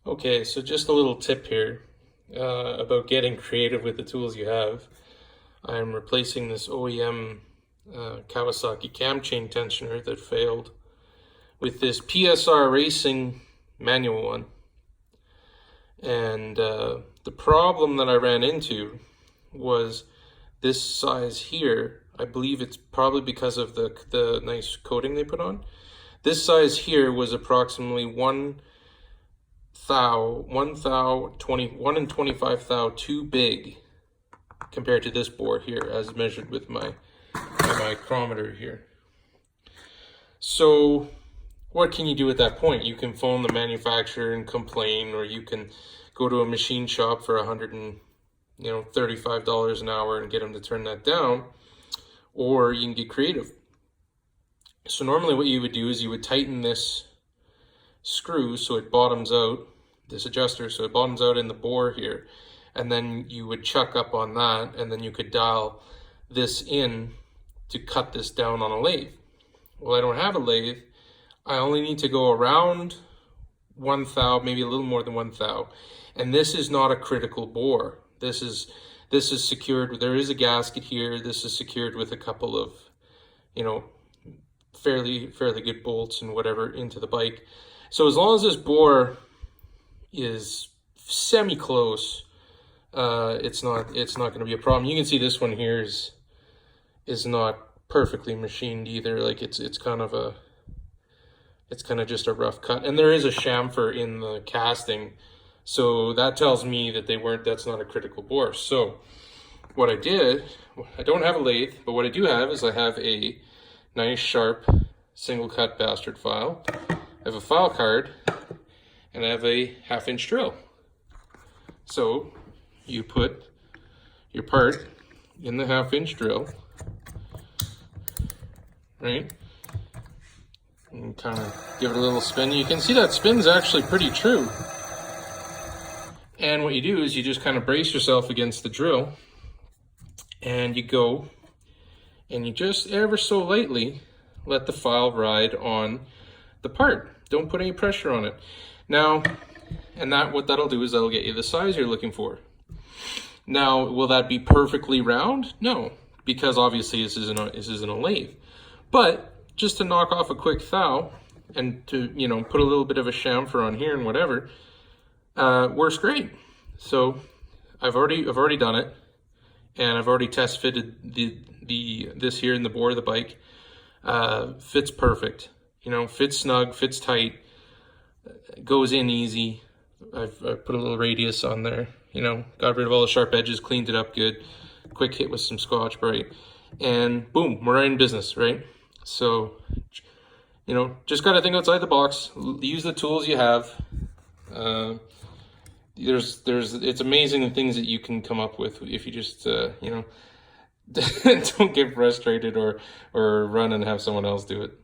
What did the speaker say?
Okay, so just a little tip here about getting creative with the tools you have. I'm replacing this OEM Kawasaki cam chain tensioner that failed with this PSR Racing manual one. And the problem that I ran into was this size here. I believe it's probably because of the nice coating they put on. This size here was approximately 1 and 25 thou too big compared to this bore here, as measured with my micrometer here. So what can you do at that point? You can phone the manufacturer and complain, or you can go to a machine shop for $135 an hour and get them to turn that down, or you can get creative. So normally what you would do is you would tighten this screw so it bottoms out, this adjuster, so it bottoms out in the bore here, and then you would chuck up on that, and then you could dial this in to cut this down on a lathe. Well, I don't have a lathe. I only need to go around 1 thou, maybe a little more than 1 thou, and this is not a critical bore. This is secured. There is a gasket here. This is secured with a couple of, fairly good bolts and whatever into the bike. So as long as this bore is semi-close, it's not going to be a problem. You can see this one here is not perfectly machined either. Like it's kind of just a rough cut, and there is a chamfer in the casting, so that tells me that that's not a critical bore. So what I did, I don't have a lathe, but what I do have is I have a nice sharp single cut bastard file. I have a file card, and I have a 1/2 inch drill. So you put your part in the 1/2 inch drill, right? And kind of give it a little spin. You can see that spin's actually pretty true. And what you do is you just kind of brace yourself against the drill, and you go and you just ever so lightly let the file ride on the part. Don't put any pressure on it. Now, and what that'll do is that'll get you the size you're looking for. Now, will that be perfectly round? No, because obviously this isn't a lathe. But just to knock off a quick thou and to put a little bit of a chamfer on here and whatever, works great. So I've already done it, and I've already test fitted this here in the bore of the bike. Fits perfect. Fits snug, fits tight, goes in easy. I've put a little radius on there. Got rid of all the sharp edges, cleaned it up good. Quick hit with some Scotch-Brite, and boom, we're in business, right? So, just got to think outside the box. Use the tools you have. It's amazing the things that you can come up with if you just, don't get frustrated or run and have someone else do it.